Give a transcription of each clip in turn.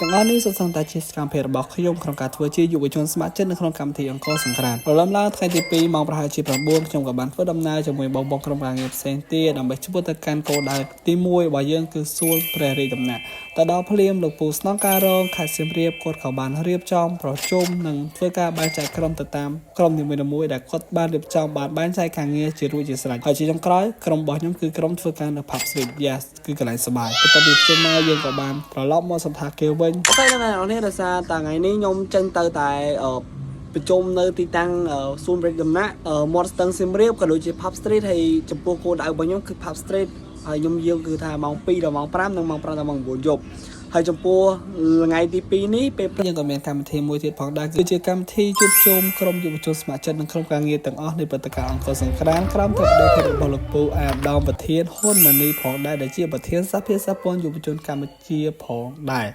ទាំងអស់នេះសុទ្ធសឹងតែជាសកម្មភាពរបស់ខ្ញុំក្នុងការធ្វើជាយុវជនស្ម័គ្រចិត្តនៅក្នុងកម្មវិធីអង្គរសង្គ្រាមប្រឡំឡើងថ្ងៃទី2ម៉ោងប្រហែលជា9ខ្ញុំក៏បានធ្វើដំណើរជាមួយបងក្រុមការងារផ្សេងទៀតដើម្បីជួបទៅកាន់គោលដៅទី1របស់យើងគឺសួនព្រះរាជដំណាក់ទៅដល់ភ្លាមលោកពូស្នងការរងខេត្តសៀមរាបគាត់ក៏បានរៀបចំប្រជុំនិងធ្វើការបែងចែកក្រុមទៅតាមក្រុមនីមួយៗដែលគាត់បានរៀបចំបានបែងចែកការងារជារួចជាស្រេចហើយជាចុងក្រោយក្រុមរបស់ខ្ញុំគឺក្រុមធ្វើការនៅ Pub Street Yes គឺកន្លែងសប្បាយបន្ទាប់ពីប្រជុំមកយើងក៏បានត្រឡប់មកសន្តាគារវិញអូខេអ្នកនរនេះដោយសារតែថ្ងៃនេះខ្ញុំចេញទៅតែប្រជុំនៅទីតាំងសួនព្រះរាជដំណាក់មាត់ស្ទឹងសៀមរាបក៏ដូចជា Pub Street ហើយចំពោះគោលដៅរបស់ខ្ញុំគឺ Pub Street ហើយខ្ញុំយាងគឺថាម៉ោង2ដល់ម៉ោង5និងម៉ោង5ដល់ម៉ោង9យប់ហើយចំពោះថ្ងៃទី2នេះពេលយើងក៏មានកម្មវិធីមួយទៀតផងដែរគឺជាកម្មវិធីជួបជុំក្រុមយុវជនស្ម័គ្រចិត្តនិងក្រុមការងារទាំងអស់នៃព្រឹត្តិការណ៍អង្គរសង្គ្រាមក្រោមទឹកដីរបស់លោកពូអាដាមប្រធានហ៊ុនម៉ាណីផងដែរដែលជាប្រធានសភាសហព័ន្ធយុវជនកម្ពុជាផងដែរ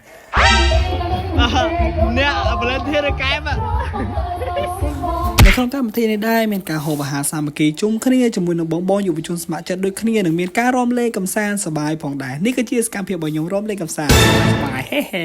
អ្នកបលិនធារកែបនៅក្នុងកម្មវិធីនេះដែរមានការហូបអាហារសាមគ្គីជុំគ្នាជាមួយនឹងបងយុវជនស្ម័គ្រចិត្តដូចគ្នានិងមានការរាំលេងកម្សាន្តសប្បាយផងដែរនេះគឺជាសកម្មភាពរបស់ខ្ញុំរាំលេងកម្សាន្តសប្បាយហេហេ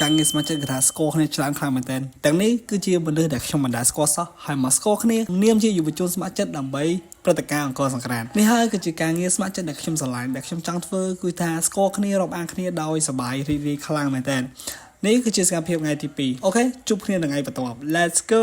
ការងារស្ម័គ្រចិត្តគេថាស្គាល់គ្នាច្រើនខ្លាំងមែនទែនទាំងនេះគឺជាមនុស្សដែលខ្ញុំមិនដែលស្គាល់សោះហើយមកស្គាល់គ្នានាមជាយុវជនស្ម័គ្រចិត្តដើម្បីព្រឹត្តិការណ៍អង្គរសង្គ្រាមនេះហើយគឺជាការងារស្ម័គ្រចិត្តដែលខ្ញុំស្រឡាញ់ដែលខ្ញុំចង់ធ្វើគឺថាស្គាល់គ្នារាប់អានគ្នាដោយសប្បាយរីករាយខ្លាំងមែនទែននេះគឺជាសកម្មភាពថ្ងៃទី2អូខេជួបគ្នានៅថ្ងៃបន្ទាប់ Let's go